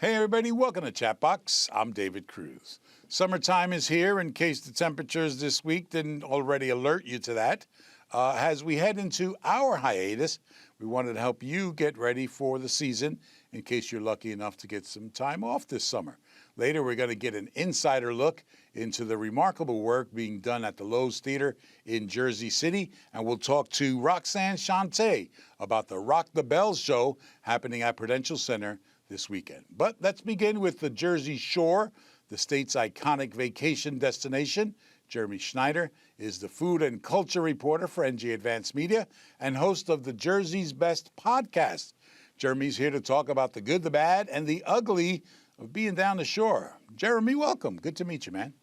Hey everybody, welcome to Chatbox. I'm David Cruz. Summertime is here, in case the temperatures this week didn't already alert you to that. As we head into our hiatus, we wanted to help you get ready for the season in case you're lucky enough to get some time off this summer. Later, we're going to get an insider look into the remarkable work being done at the Loews Theater in Jersey City, and we'll talk to Roxanne Shante about the Rock the Bells show happening at Prudential Center this weekend. But let's begin with the Jersey Shore, the state's iconic vacation destination. Jeremy Schneider is the food and culture reporter for NJ Advanced Media and host of the Jersey's Best podcast. Jeremy's here to talk about the good, the bad, and the ugly of being down the shore. Jeremy, welcome. Good to meet you, man.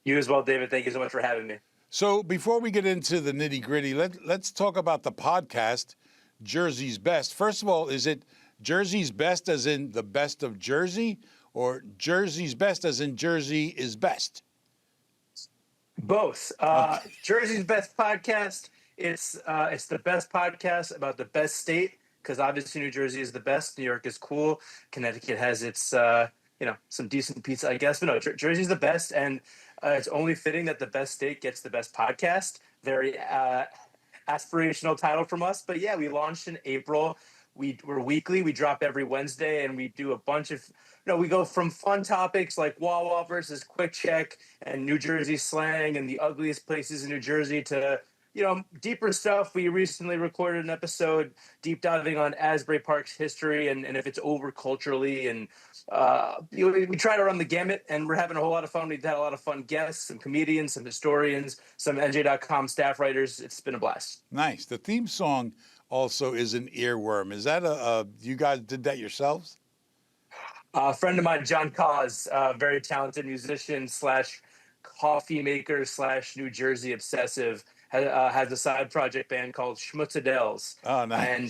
You as well, David. Thank you so much for having me. So before we get into the nitty-gritty, let's talk about the podcast, Jersey's Best. First of all, is it Jersey's Best as in the best of Jersey, or Jersey's Best as in Jersey is best? Both. Jersey's Best podcast. It's the best podcast about the best state, because obviously New Jersey is the best. New York is cool. Connecticut has its some decent pizza, I guess. But no, Jersey's the best, and it's only fitting that the best state gets the best podcast. Very aspirational title from us, but yeah, we launched in April. We're weekly. We drop every Wednesday, and we do a bunch of, we go from fun topics like Wawa versus Quick Check and New Jersey slang and the ugliest places in New Jersey to, deeper stuff. We recently recorded an episode deep diving on Asbury Park's history and if it's over culturally. And we try to run the gamut, and we're having a whole lot of fun. We've had a lot of fun guests, some comedians, some historians, some NJ.com staff writers. It's been a blast. Nice. The theme song also is an earworm. Is that you guys did that yourselves? A friend of mine, John Cause, very talented musician / coffee maker / New Jersey obsessive, has a side project band called Schmutzadels. Oh, nice. And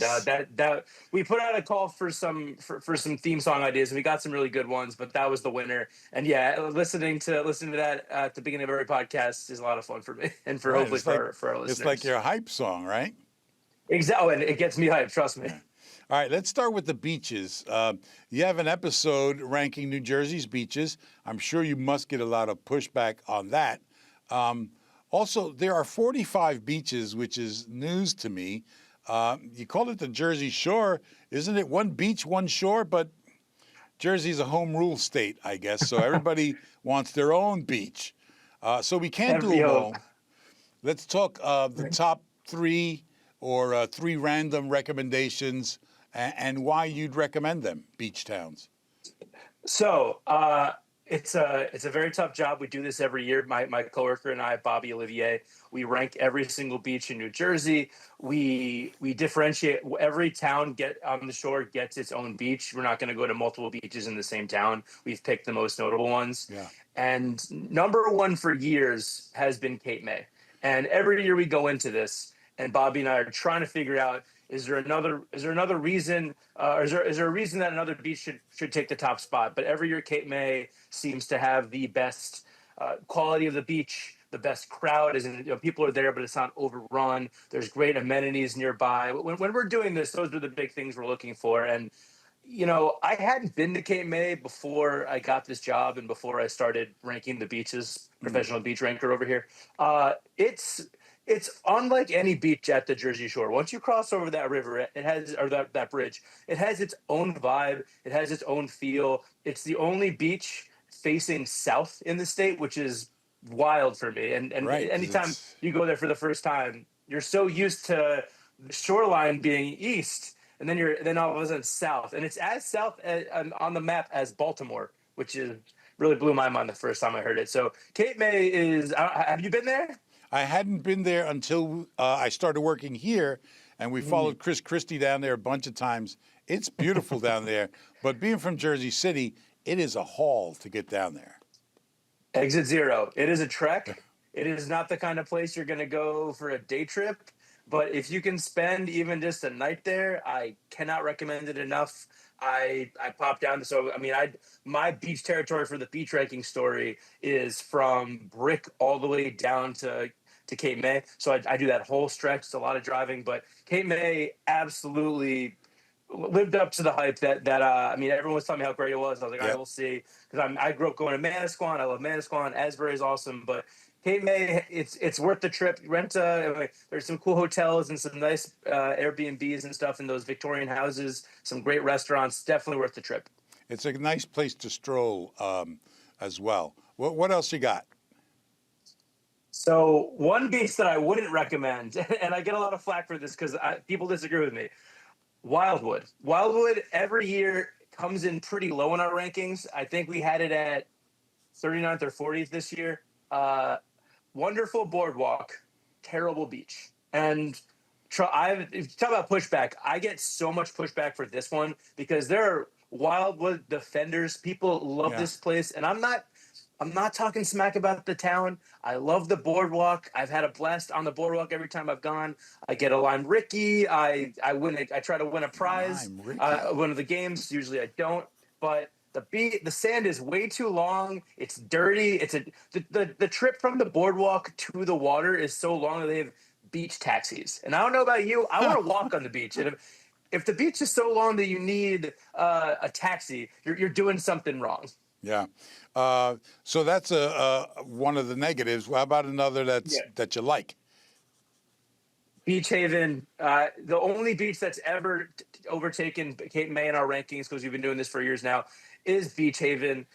that we put out a call for some theme song ideas, and we got some really good ones, but that was the winner. And yeah, listening to that at the beginning of every podcast is a lot of fun for me and for hopefully for our listeners. It's like your hype song, right? Exactly, and it gets me hyped, trust me. Yeah. All right, let's start with the beaches. You have an episode ranking New Jersey's beaches. I'm sure you must get a lot of pushback on that. Also, there are 45 beaches, which is news to me. You call it the Jersey Shore. Isn't it one beach, one shore? But Jersey's a home rule state, I guess, so everybody wants their own beach. So we can't do them all. Let's talk the top three or three random recommendations and why you'd recommend them, beach towns. So it's a very tough job. We do this every year. My coworker and I, Bobby Olivier, we rank every single beach in New Jersey. We differentiate. Every town on the shore gets its own beach. We're not going to go to multiple beaches in the same town. We've picked the most notable ones. Yeah. And number one for years has been Cape May. And every year we go into this, and Bobby and I are trying to figure out, is there another reason, is there a reason that another beach should take the top spot? But every year Cape May seems to have the best quality of the beach, the best crowd, as in, people are there, but it's not overrun. There's great amenities nearby. When we're doing this, those are the big things we're looking for. And, I hadn't been to Cape May before I got this job and before I started ranking the beaches, professional beach ranker over here. It's unlike any beach at the Jersey Shore. Once you cross over that river, it has, or that bridge, it has its own vibe. It has its own feel. It's the only beach facing south in the state, which is wild for me. And right. Anytime you go there for the first time, you're so used to the shoreline being east, and then all of a sudden south, and it's as south on the map as Baltimore, which is really blew my mind the first time I heard it. So Cape May is. Have you been there? I hadn't been there until I started working here, and we followed Chris Christie down there a bunch of times. It's beautiful down there, but being from Jersey City, it is a haul to get down there. Exit 0. It is a trek. It is not the kind of place you're going to go for a day trip, but if you can spend even just a night there, I cannot recommend it enough. I popped down. So, my beach territory for the beach ranking story is from Brick all the way down to Cape May. So I do that whole stretch. It's a lot of driving, but Cape May, absolutely lived up to the hype that I mean, everyone was telling me how great it was. I was like, all right, Yep. we'll see, because I grew up going to Manasquan. I love Manasquan. Asbury is awesome, but Cape May, it's worth the trip. Rent there's some cool hotels and some nice Airbnbs and stuff in those Victorian houses. Some great restaurants. Definitely worth the trip. It's a nice place to stroll as well. What else you got? So one beach that I wouldn't recommend, and I get a lot of flack for this because people disagree with me. Wildwood. Wildwood every year comes in pretty low in our rankings. I think we had it at 39th or 40th this year. Uh, Wonderful boardwalk, terrible beach. And if you talk about pushback, I get so much pushback for this one because there are Wildwood defenders. People love Yeah. this place, and I'm not talking smack about the town. I love the boardwalk. I've had a blast on the boardwalk every time I've gone. I get a lime Ricky. I win. I try to win a prize. Lime Ricky. One of the games. Usually I don't, but the sand is way too long. It's dirty. The trip from the boardwalk to the water is so long that they have beach taxis. And I don't know about you. I want to walk on the beach. And if the beach is so long that you need a taxi, you're doing something wrong. Yeah. So that's one of the negatives. How about another Yeah. that you like? Beach Haven, the only beach that's ever overtaken Cape May in our rankings, because we've been doing this for years now, is Beach Haven.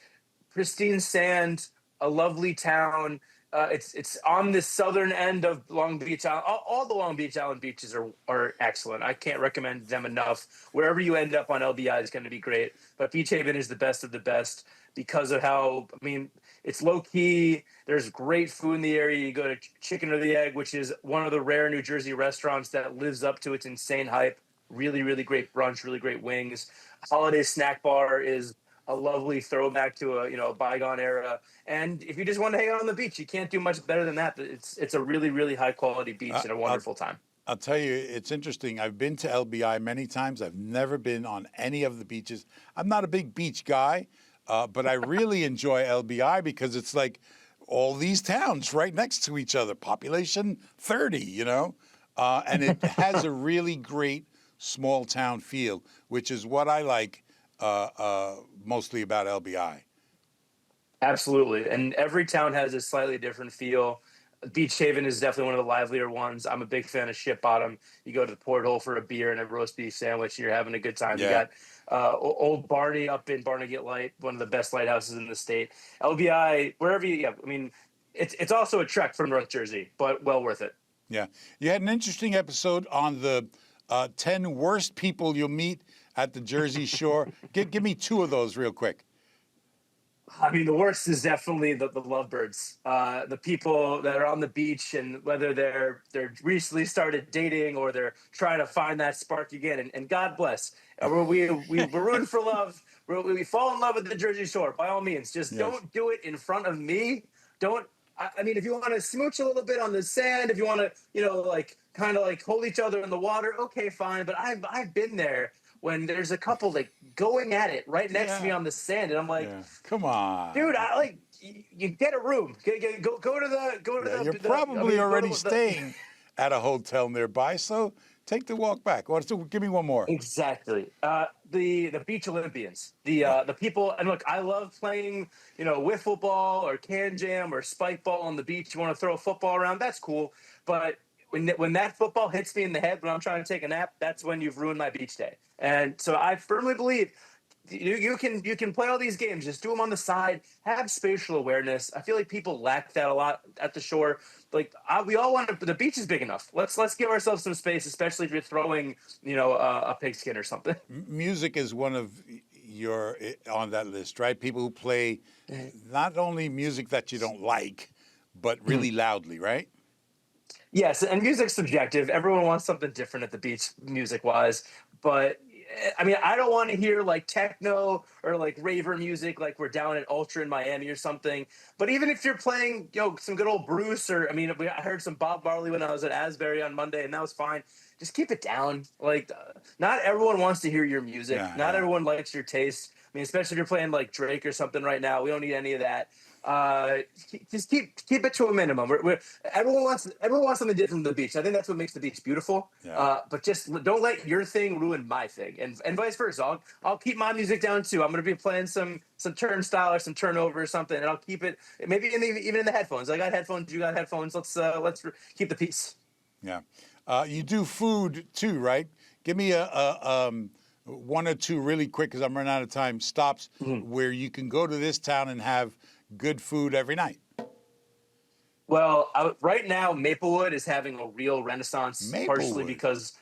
Pristine sand, a lovely town. It's on the southern end of Long Beach Island. All the Long Beach Island beaches are excellent. I can't recommend them enough. Wherever you end up on LBI is going to be great, but Beach Haven is the best of the best because of how, I mean, it's low key. There's great food in the area. You go to Chicken or the Egg, which is one of the rare New Jersey restaurants that lives up to its insane hype. Really, really great brunch, really great wings. Holiday Snack Bar is a lovely throwback to a bygone era. And if you just want to hang out on the beach, you can't do much better than that. It's a really, really high quality beach and a wonderful time. I'll tell you, it's interesting. I've been to LBI many times. I've never been on any of the beaches. I'm not a big beach guy, but I really enjoy LBI because it's like all these towns right next to each other, population 30, and it has a really great small town feel, which is what I like mostly about LBI. Absolutely. And every town has a slightly different feel. Beach Haven is definitely one of the livelier ones. I'm a big fan of Ship Bottom. You go to the porthole for a beer and a roast beef sandwich, and you're having a good time. You Yeah. got Old Barney up in Barnegat Light, one of the best lighthouses in the state. LBI, wherever you, yeah, I mean, it's also a trek from North Jersey, but well worth it. Yeah. You had an interesting episode on the 10 worst people you'll meet at the Jersey Shore. Give me two of those real quick. I mean, the worst is definitely the lovebirds, the people that are on the beach, and whether they're recently started dating or they're trying to find that spark again. And God bless, we're rooting for love. We fall in love with the Jersey Shore. By all means, just Yes. don't do it in front of me. Don't. I mean, if you want to smooch a little bit on the sand, if you want to, like kind of like hold each other in the water, okay, fine. But I've been there when there's a couple like going at it right next to me Yeah. on the sand, and I'm like, Yeah. Come on. dude, I like you get a room. Go to Yeah, the. you're probably already staying at a hotel nearby, so take the walk back. Give me one more. Exactly. The Beach Olympians, Yeah. the people, and look, I love playing, wiffle ball or can jam or spike ball on the beach. You want to throw a football around? That's cool. But when that football hits me in the head when I'm trying to take a nap, that's when you've ruined my beach day. And so I firmly believe you can play all these games, just do them on the side, have spatial awareness. I feel like people lack that a lot at the shore. Like we all want to, the beach is big enough. Let's give ourselves some space, especially if you're throwing a pigskin or something. Music is one of your on that list, right? People who play not only music that you don't like, but really loudly, right? Yes, and music's subjective. Everyone wants something different at the beach, music wise. But I mean, I don't want to hear like techno or like raver music like we're down at Ultra in Miami or something. But even if you're playing, some good old Bruce, or I mean, I heard some Bob Marley when I was at Asbury on Monday, and that was fine. Just keep it down. Like, not everyone wants to hear your music. Yeah, Not yeah. everyone likes your taste. I mean, especially if you're playing like Drake or something right now. We don't need any of that. just keep it to a minimum. Everyone wants something different from the beach. I think that's what makes the beach beautiful. Yeah. But just don't let your thing ruin my thing, and vice versa. I'll keep my music down too. I'm gonna be playing some turnstile or some turnover or something, and I'll keep it maybe even in the headphones. I got headphones. You got headphones. Let's keep the peace. Yeah. You do food too, right? Give me one or two really quick, because I'm running out of time, stops where you can go to this town and have good food every night. Well, right now, Maplewood is having a real renaissance, partially Maplewood. because,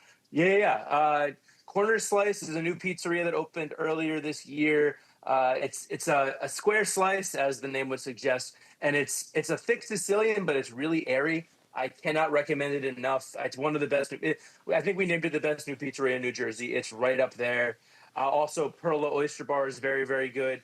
Corner Slice is a new pizzeria that opened earlier this year. It's a square slice, as the name would suggest, and it's a thick Sicilian, but it's really airy. I cannot recommend it enough. It's one of the best. I think we named it the best new pizzeria in New Jersey. It's right up there. Also, Perla Oyster Bar is very, very good.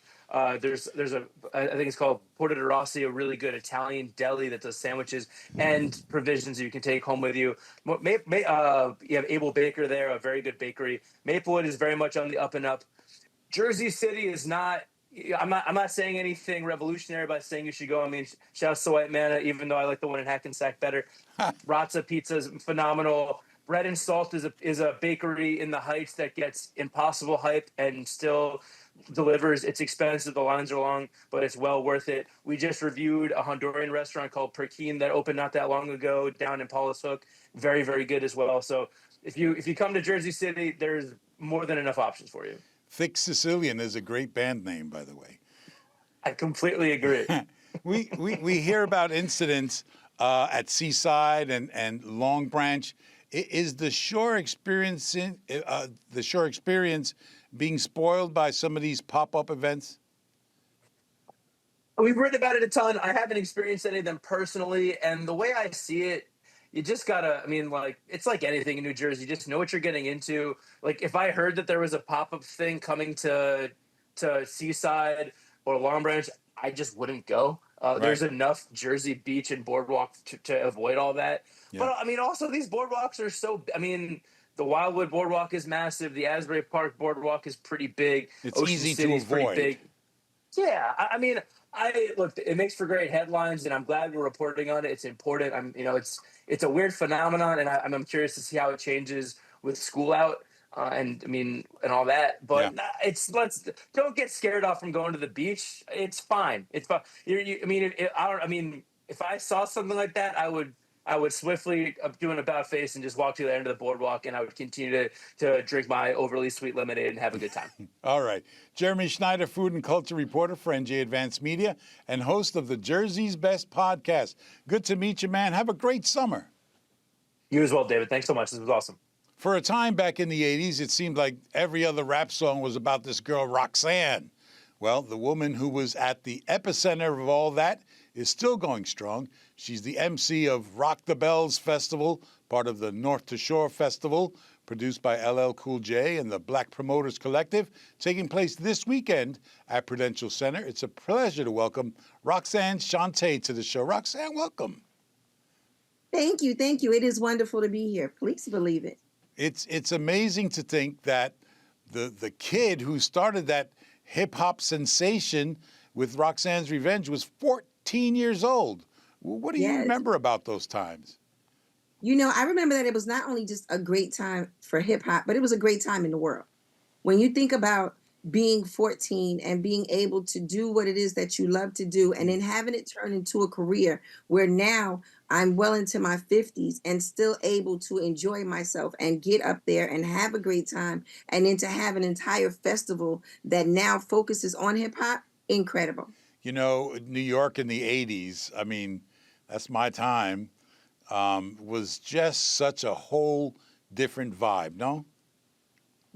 There's I think it's called Porta de Rossi, a really good Italian deli that does sandwiches and provisions you can take home with you. You have Able Baker there, a very good bakery. Maplewood is very much on the up and up. Jersey City is not. I'm not saying anything revolutionary by saying you should go. I mean, shout out to White Manna, even though I like the one in Hackensack better. Razza Pizza is phenomenal. Bread and Salt is a bakery in the Heights that gets impossible hype and still delivers. It's expensive, the lines are long, but it's well worth it. We just reviewed a Honduran restaurant called Perkin that opened not that long ago down in Paulus Hook. Very, very good as well. So if you come to Jersey City, there's more than enough options for you. Thick Sicilian is a great band name, by the way. I completely agree. We hear about incidents at Seaside and Long Branch. Is the shore experience being spoiled by some of these pop-up events? We've written about it a ton. I haven't experienced any of them personally, and the way I see it, you just gotta. I mean, like it's like anything in New Jersey. You just know what you're getting into. Like if I heard that there was a pop-up thing coming to Seaside or Long Branch, I just wouldn't go. There's enough Jersey Beach and Boardwalk to avoid all that. Yeah. But I mean, also these boardwalks are so. I mean, the Wildwood Boardwalk is massive. The Asbury Park Boardwalk is pretty big. It's Ocean easy City to is pretty avoid. big. Yeah, I mean, I look. It makes for great headlines, and I'm glad we're reporting on it. It's important. It's a weird phenomenon, and I'm curious to see how it changes with school out, and I mean, and all that. But don't get scared off from going to the beach. It's fine. It's fine. I mean, if I saw something like that, I would swiftly do an about face and just walk to the end of the boardwalk, and I would continue to drink my overly sweet lemonade and have a good time. All right. Jeremy Schneider, food and culture reporter for NJ Advanced Media and host of the Jersey's Best podcast. Good to meet you, man. Have a great summer. You as well, David. Thanks so much. This was awesome. For a time back in the 80s, it seemed like every other rap song was about this girl, Roxanne. Well, the woman who was at the epicenter of all that is still going strong. She's the MC of Rock the Bells Festival, part of the North to Shore Festival, produced by LL Cool J and the Black Promoters Collective, taking place this weekend at Prudential Center. It's a pleasure to welcome Roxanne Shante to the show. Roxanne, welcome. Thank you. Thank you. It is wonderful to be here. Please believe it. It's amazing to think that the kid who started that hip-hop sensation with Roxanne's Revenge was 14 years old. What do you remember about those times? You know, I remember that it was not only just a great time for hip hop, but it was a great time in the world. When you think about being 14 and being able to do what it is that you love to do, and then having it turn into a career where now I'm well into my 50s and still able to enjoy myself and get up there and have a great time, and then to have an entire festival that now focuses on hip hop, incredible. You know, New York in the 80s, I mean, that's my time, was just such a whole different vibe, no?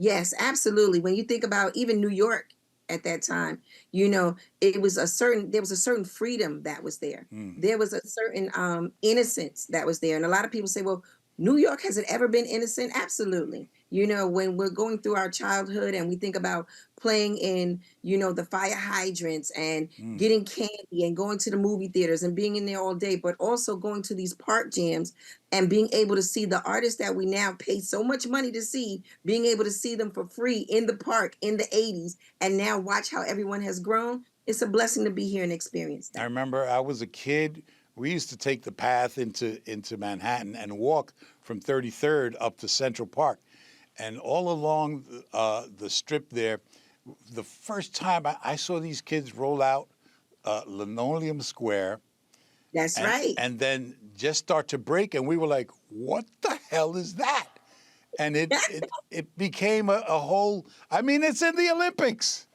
Yes, absolutely. When you think about even New York at that time, you know, there was a certain freedom that was there. There was a certain innocence that was there. And a lot of people say, well, New York, has it ever been innocent? Absolutely. You know, when we're going through our childhood and we think about playing in, you know, the fire hydrants and getting candy and going to the movie theaters and being in there all day, but also going to these park jams and being able to see the artists that we now pay so much money to see, being able to see them for free in the park in the 80s, and now watch how everyone has grown. it's a blessing to be here and experience I that. remember I was a kid. We used to take the path into Manhattan and walk from 33rd up to Central Park. And all along the strip there, the first time I saw these kids roll out Linoleum Square That's right. and then just start to break, and we were like, what the hell is that? And it became a whole, I mean, it's in the Olympics.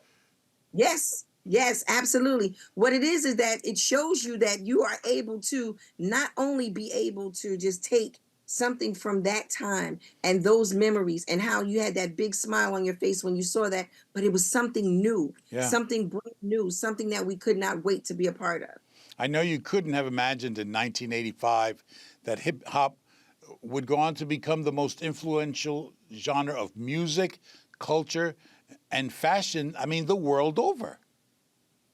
Yes, yes, absolutely. What it is that it shows you that you are able to not only be able to just take something from that time and those memories and how you had that big smile on your face when you saw that, but it was something new, Yeah. something brand new, something that we could not wait to be a part of. I know you couldn't have imagined in 1985 that hip hop would go on to become the most influential genre of music, culture, and fashion, I mean, the world over.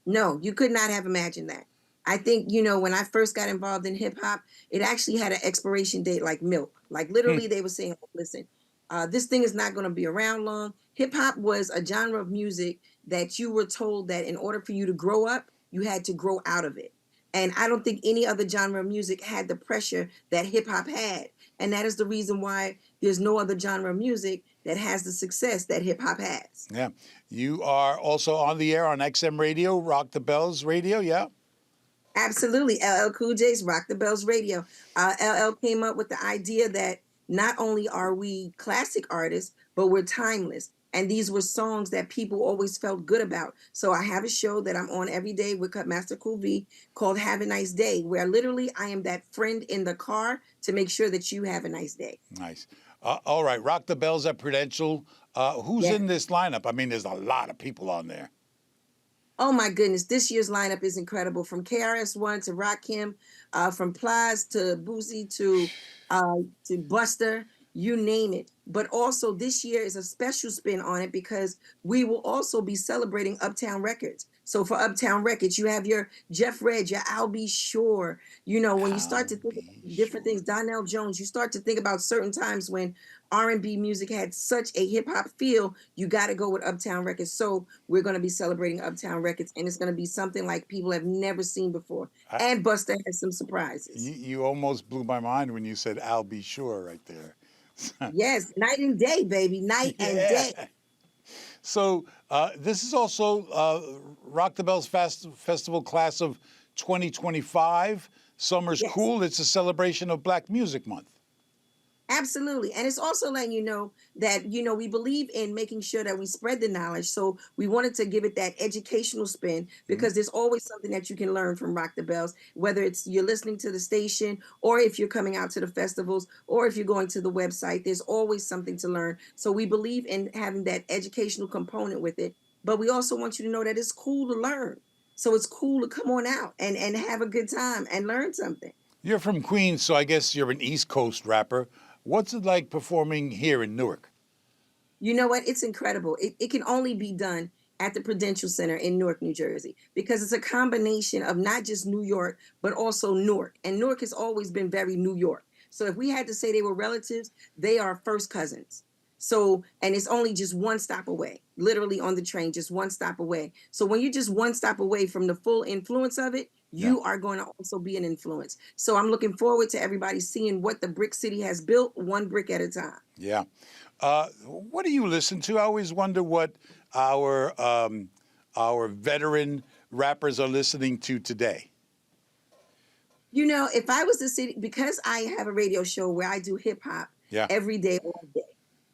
No, you could not have imagined that. I think, when I first got involved in hip hop, it actually had an expiration date like milk. Like Hmm. literally, they were saying, listen, this thing is not going to be around long. Hip hop was a genre of music that you were told that in order for you to grow up, you had to grow out of it. And I don't think any other genre of music had the pressure that hip hop had. And that is the reason why there's no other genre of music that has the success that hip hop has. Yeah. You are also on the air on XM Radio, Rock the Bells Radio, yeah? Absolutely. LL Cool J's Rock the Bells Radio. LL came up with the idea that not only are we classic artists, but we're timeless. And these were songs that people always felt good about. So I have a show that I'm on every day with Cutmaster Cool V called Have a Nice Day, where literally I am that friend in the car to make sure that you have a nice day. Nice. All right, Rock the Bells at Prudential. Who's Yeah. in this lineup? I mean, there's a lot of people on there. Oh my goodness, this year's lineup is incredible. From KRS-One to Rakim, from Plies to Boosie to Buster, you name it. But also this year is a special spin on it because we will also be celebrating Uptown Records. So for Uptown Records, you have your Jeff Redd, your Al B. Sure. When you start I'll to think be about different sure. things, Donnell Jones, you start to think about certain times when R&B music had such a hip hop feel, you got to go with Uptown Records. So we're going to be celebrating Uptown Records, and it's going to be something like people have never seen before. I, And Buster has some surprises. you almost blew my mind when you said I'll be sure right there. Yes, night and day, baby, night and Yeah. day. So this is also Rock the Bells Festival Class of 2025. Summer's Yes. Cool. It's a celebration of Black Music Month. Absolutely. And it's also letting you know that, we believe in making sure that we spread the knowledge. So we wanted to give it that educational spin Mhm. because there's always something that you can learn from Rock the Bells, whether it's you're listening to the station or if you're coming out to the festivals or if you're going to the website, there's always something to learn. So we believe in having that educational component with it. But we also want you to know that it's cool to learn. So it's cool to come on out and have a good time and learn something. You're from Queens, so I guess you're an East Coast rapper. What's it like performing here in Newark? You know what? It's incredible. It can only be done at the Prudential Center in Newark, New Jersey, because it's a combination of not just New York, but also Newark. And Newark has always been very New York. So if we had to say they were relatives, they are first cousins. So, and it's only just one stop away, literally on the train, just one stop away. So when you're just one stop away from the full influence of it, Yeah. you are going to also be an influence. So I'm looking forward to everybody seeing what the Brick City has built one brick at a time. Yeah. What do you listen to? I always wonder what our veteran rappers are listening to today. If I was to sit, because I have a radio show where I do hip hop Yeah. every day, all day,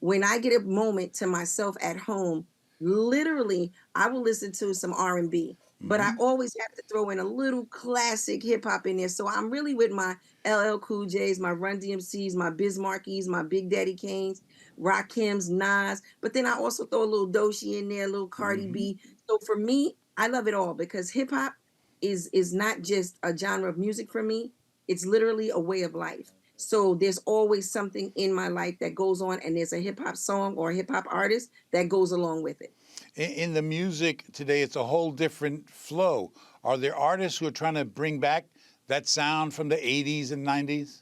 when I get a moment to myself at home, literally, I will listen to some R&B, but I Hmm. always have to throw in a little classic hip hop in there. So I'm really with my LL Cool J's, my Run DMCs, my Biz Markies, my Big Daddy Kanes, Rakim's, Nas, but then I also throw a little Doshi in there, a little Cardi Hmm. B. So for me, I love it all because hip hop is not just a genre of music for me. It's literally a way of life. So there's always something in my life that goes on, and there's a hip hop song or a hip hop artist that goes along with it. In the music today, it's a whole different flow. Are there artists who are trying to bring back that sound from the 80s and 90s?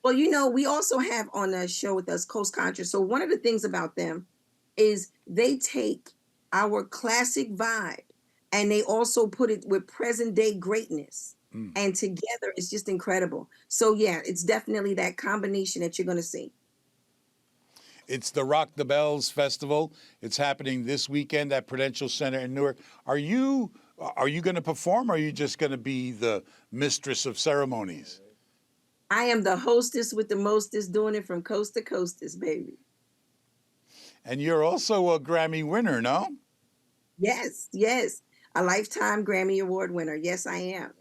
Well, we also have on the show with us Coast Contra. So one of the things about them is they take our classic vibe and they also put it with present day greatness. Mm. And together it's just incredible. So yeah, it's definitely that combination that you're going to see. It's the Rock the Bells Festival. It's happening this weekend at Prudential Center in Newark. Are you going to perform, or are you just going to be the mistress of ceremonies? I am the hostess with the mostest, doing it from coast to coastest, baby. And you're also a Grammy winner, no? Yes, yes. A lifetime Grammy Award winner. Yes, I am.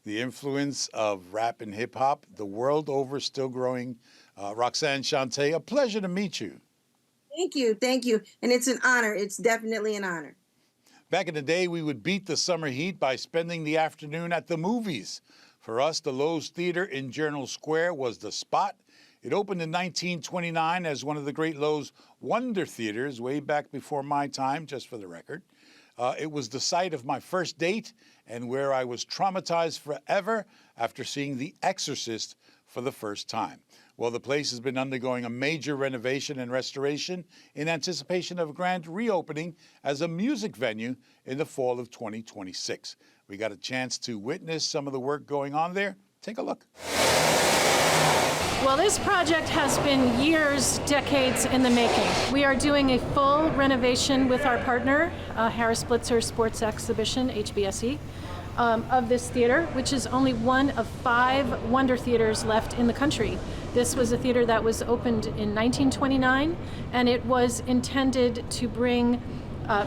The influence of rap and hip hop, the world over, still growing. Roxanne Shante, a pleasure to meet you. Thank you. Thank you. And it's an honor. It's definitely an honor. Back in the day, we would beat the summer heat by spending the afternoon at the movies. For us, the Lowe's Theater in Journal Square was the spot. It opened in 1929 as one of the great Lowe's Wonder Theaters, way back before my time, just for the record. It was the site of my first date and where I was traumatized forever after seeing The Exorcist for the first time. Well, the place has been undergoing a major renovation and restoration in anticipation of a grand reopening as a music venue in the fall of 2026. We got a chance to witness some of the work going on there. Take a look. Well, this project has been years, decades in the making. We are doing a full renovation with our partner, Harris Blitzer Sports Exhibition, HBSE, of this theater, which is only one of 5 Wonder Theaters left in the country. This was a theater that was opened in 1929, and it was intended to bring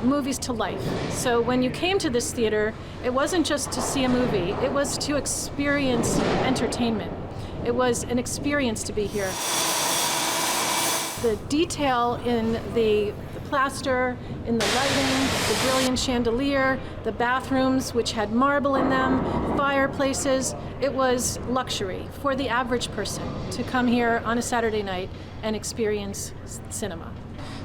movies to life. So when you came to this theater, it wasn't just to see a movie, it was to experience entertainment. It was an experience to be here. The detail in the plaster, in the lighting, the brilliant chandelier, the bathrooms which had marble in them, fireplaces, it was luxury for the average person to come here on a Saturday night and experience cinema.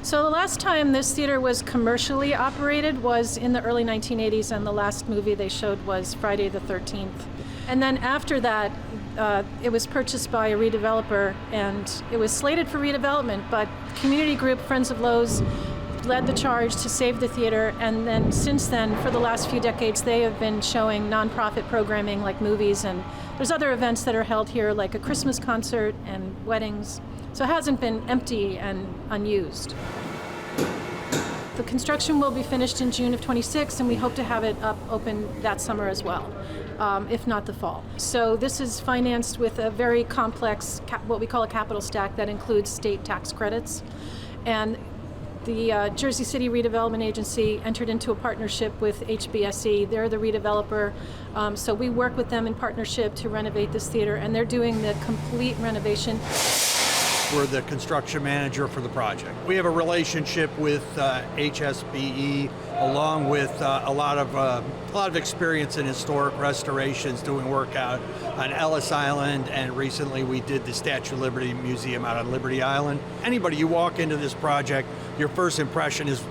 So the last time this theater was commercially operated was in the early 1980s, and the last movie they showed was Friday the 13th. And then after that, it was purchased by a redeveloper, and it was slated for redevelopment, but community group Friends of Lowe's led the charge to save the theater, and then since then, for the last few decades, they have been showing nonprofit programming like movies, and there's other events that are held here like a Christmas concert and weddings. So it hasn't been empty and unused. The construction will be finished in June of 26, and we hope to have it up open that summer as well, if not the fall. So this is financed with a very complex, what we call a capital stack that includes state tax credits. And the Jersey City Redevelopment Agency entered into a partnership with HBSE. They're the redeveloper, so we work with them in partnership to renovate this theater, and they're doing the complete renovation. We're the construction manager for the project. We have a relationship with HSBE, along with a lot of experience in historic restorations, doing work out on Ellis Island, and recently we did the Statue of Liberty Museum out on Liberty Island. Anybody, you walk into this project, your first impression is,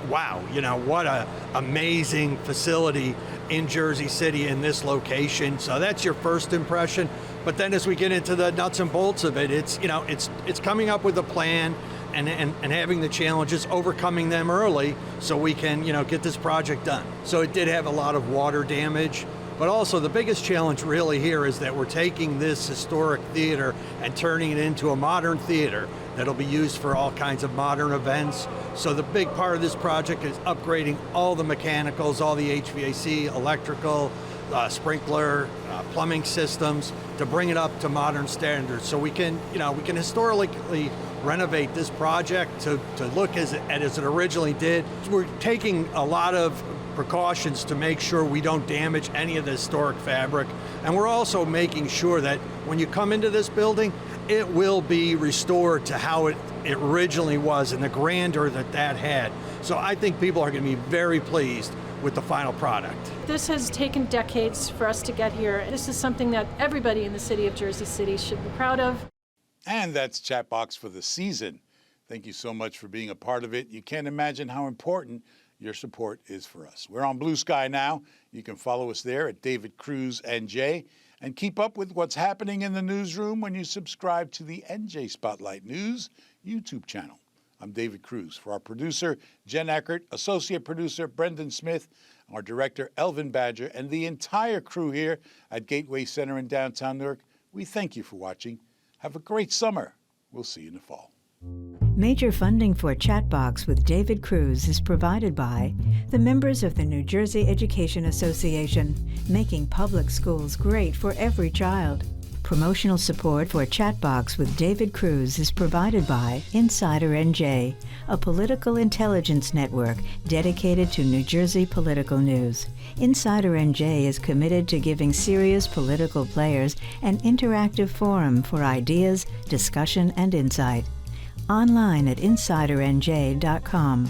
wow, you know, what a amazing facility in Jersey City in this location. So that's your first impression. But then as we get into the nuts and bolts of it, it's coming up with a plan and having the challenges, overcoming them early so we can, get this project done. So it did have a lot of water damage, but also the biggest challenge really here is that we're taking this historic theater and turning it into a modern theater that'll be used for all kinds of modern events. So the big part of this project is upgrading all the mechanicals, all the HVAC, electrical, sprinkler, plumbing systems to bring it up to modern standards. So we can historically renovate this project to look as it originally did. We're taking a lot of precautions to make sure we don't damage any of the historic fabric. And we're also making sure that when you come into this building, it will be restored to how it originally was and the grandeur that had. So I think people are going to be very pleased with the final product. This has taken decades for us to get here. This is something that everybody in the city of Jersey City should be proud of. And that's Chatbox for the season. Thank you so much for being a part of it. You can't imagine how important your support is for us. We're on Blue Sky now. You can follow us there at David Cruz NJ, and keep up with what's happening in the newsroom when you subscribe to the NJ Spotlight News YouTube channel. I'm David Cruz. For our producer, Jen Eckert, associate producer, Brendan Smith, our director, Elvin Badger, and the entire crew here at Gateway Center in downtown Newark, we thank you for watching. Have a great summer. We'll see you in the fall. Major funding for Chatbox with David Cruz is provided by the members of the New Jersey Education Association, making public schools great for every child. Promotional support for Chatbox with David Cruz is provided by Insider NJ, a political intelligence network dedicated to New Jersey political news. Insider NJ is committed to giving serious political players an interactive forum for ideas, discussion, and insight. Online at insidernj.com.